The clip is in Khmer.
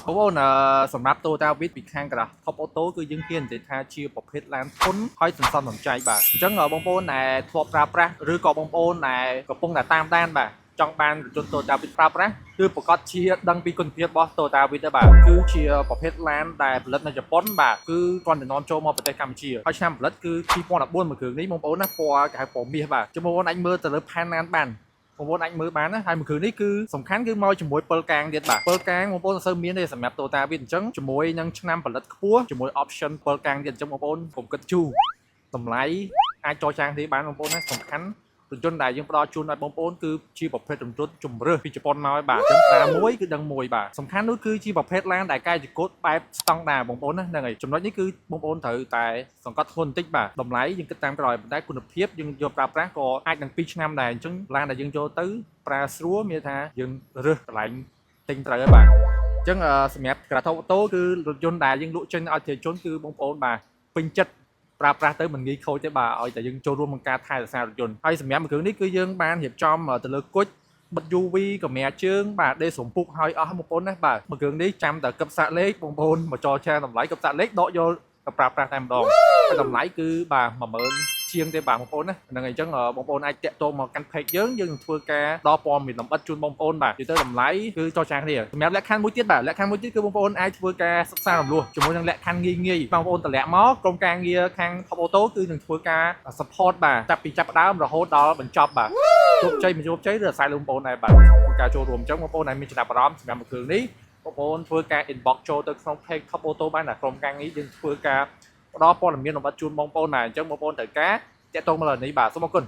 បងសម្រាប់ Toyota Vios ពីខាងក្រៅ Top Auto គឺយើងហ៊ាននិយាយថាជាប្រភេទឡានធន់ហើយសន្សំសំចៃបាទអញ្ចឹងបងប្អូនដែលធ្លាប់ប្រើប្រាស់ឬក៏បងប្អូនដែលកំពុងតែតាមដានបាទចង់បានរថយន្ត Toyota Vios ប្រើប្រាស់គឺប្រកាសជាដឹងពីគុណភាពរបស់ Toyota Vios ដែរបាទគឺជាប្រភេទឡានដែលផលិតនៅជប៉ុនបាទគឺគាត់ទៅនាំចូលមកប្រទេសកម្ពុជាហើយឆ្នាំផលិតគឺ2014មួយគ្រឿងនេះបងប្អូនណាពណ៌គេហៅពណ៌មាសបាទចាំបងប្អូនអាចមើលទៅលើផែនឡានបានបងប្អូនអាចមើលបានណាហើយមួយគ្រឿងនេះគឺសំខាន់គឺមកជាមួយពិលកាងទៀតបាទពិលកាងបងប្អូនអត់សូវមានទេសម្រាប់ Toyota Vios អញ្ចឹងជាមួយនឹងឆ្នាំផលិតខ្ពស់ជាមួយ option ពិលកាងទៀតអញ្ចឹងបងប្អូនកុំគិតជូរតម្លៃអាចចរចាគ្នាបានបងប្អូនណាសំខាន់រថយន្តដែលយើងផ្ដល់ជូនដល់បងប្អូនគឺជាប្រភេទរថយន្តជំរឿសពីជប៉ុនមកហើយបាទអញ្ចឹងប្រើមួយគឺដឹងមួយបាទសំខាន់នោះគឺជាប្រភេទឡានដែលកែច្នៃកូដបែបស្តង់ដារបងប្អូនណាហ្នឹងហើយចំណុចនេះគឺបងប្អូនត្រូវតែសង្កត់ធ្ងន់បន្តិចបាទតម្លៃយើងគិតតាមក្រោយប៉ុន្តែគុណភាពយើងយកប្រើប្រាស់ក៏អាចនឹង2ឆ្នាំដែរអញ្ចឹងឡានដែលយើងចូលទៅប្រើស្រួលមានថាយើងរើសកន្លែងទិញត្រូវហើយបាទអញ្ចឹងសម្រាប់ក្រៅអូតូគឺរថយន្តដែលយើងលក់ចេញឲ្យប្រជាជនគឺបងប្អូនបាទពេញចិត្តប្រើប្រាស់ទៅមិនងាយខូចទេបាទឲ្យតែយើងចូលរួមក្នុងការថែរក្សារថយន្តហើយសម្រាប់មួយគ្រឿងនេះគឺយើងបានរៀបចំទៅលើគុជបិទ UV កម្រាលជើងបាទដេកសំពុកឲ្យអស់បងប្អូនណាបាទមួយគ្រឿងនេះចាំតែគិតសាក់លេខបងប្អូនមកចរចាតម្លៃគិតសាក់លេខដកយកទៅប្រើប្រាស់តែម្ដងហើយតម្លៃគឺបាទ10000ជាងទេបាទបងប្អូនណាហ្នឹងហើយអញ្ចឹងបងប្អូនអាចតាក់ទងមកកាន់ page យើងនឹងធ្វើការដល់ព័ត៌មានលម្អិតជូនបងប្អូនបាទនិយាយទៅតម្លៃគឺចរចាគ្នាសម្រាប់លក្ខខណ្ឌមួយទៀតបាទលក្ខខណ្ឌមួយទៀតគឺបងប្អូនអាចធ្វើការសិក្សារំលោះជាមួយនឹងលក្ខខណ្ឌងាយបងប្អូនតម្លាក់មកក្រុមការងារខាង Top Auto គឺនឹងធ្វើការ support បាទចាប់ពីចាប់ដើមរហូតដល់បញ្ចប់បាទជោគជ័យមិនជោគជ័យឬអាស្រ័យលើបងប្អូនដែរបាទធ្វើការចូលរួមអញ្ចឹងបងប្អូនដែលមានចំណាប់អារម្មណ៍សម្រាប់មួយគ្រឿងនេះបងប្អូនធ្វើការ inbox ចូលទៅក្នុង page Top Auto បានតែក្រុមការងារយើងធ្វើការផ្ដល់ព័ត៌មានលម្អិតជូនបងប្អូនដែរអញ្ចឹងបងប្អូនត្រូវការតាក់ទងមកលើនេះបាទសូមអរគុណ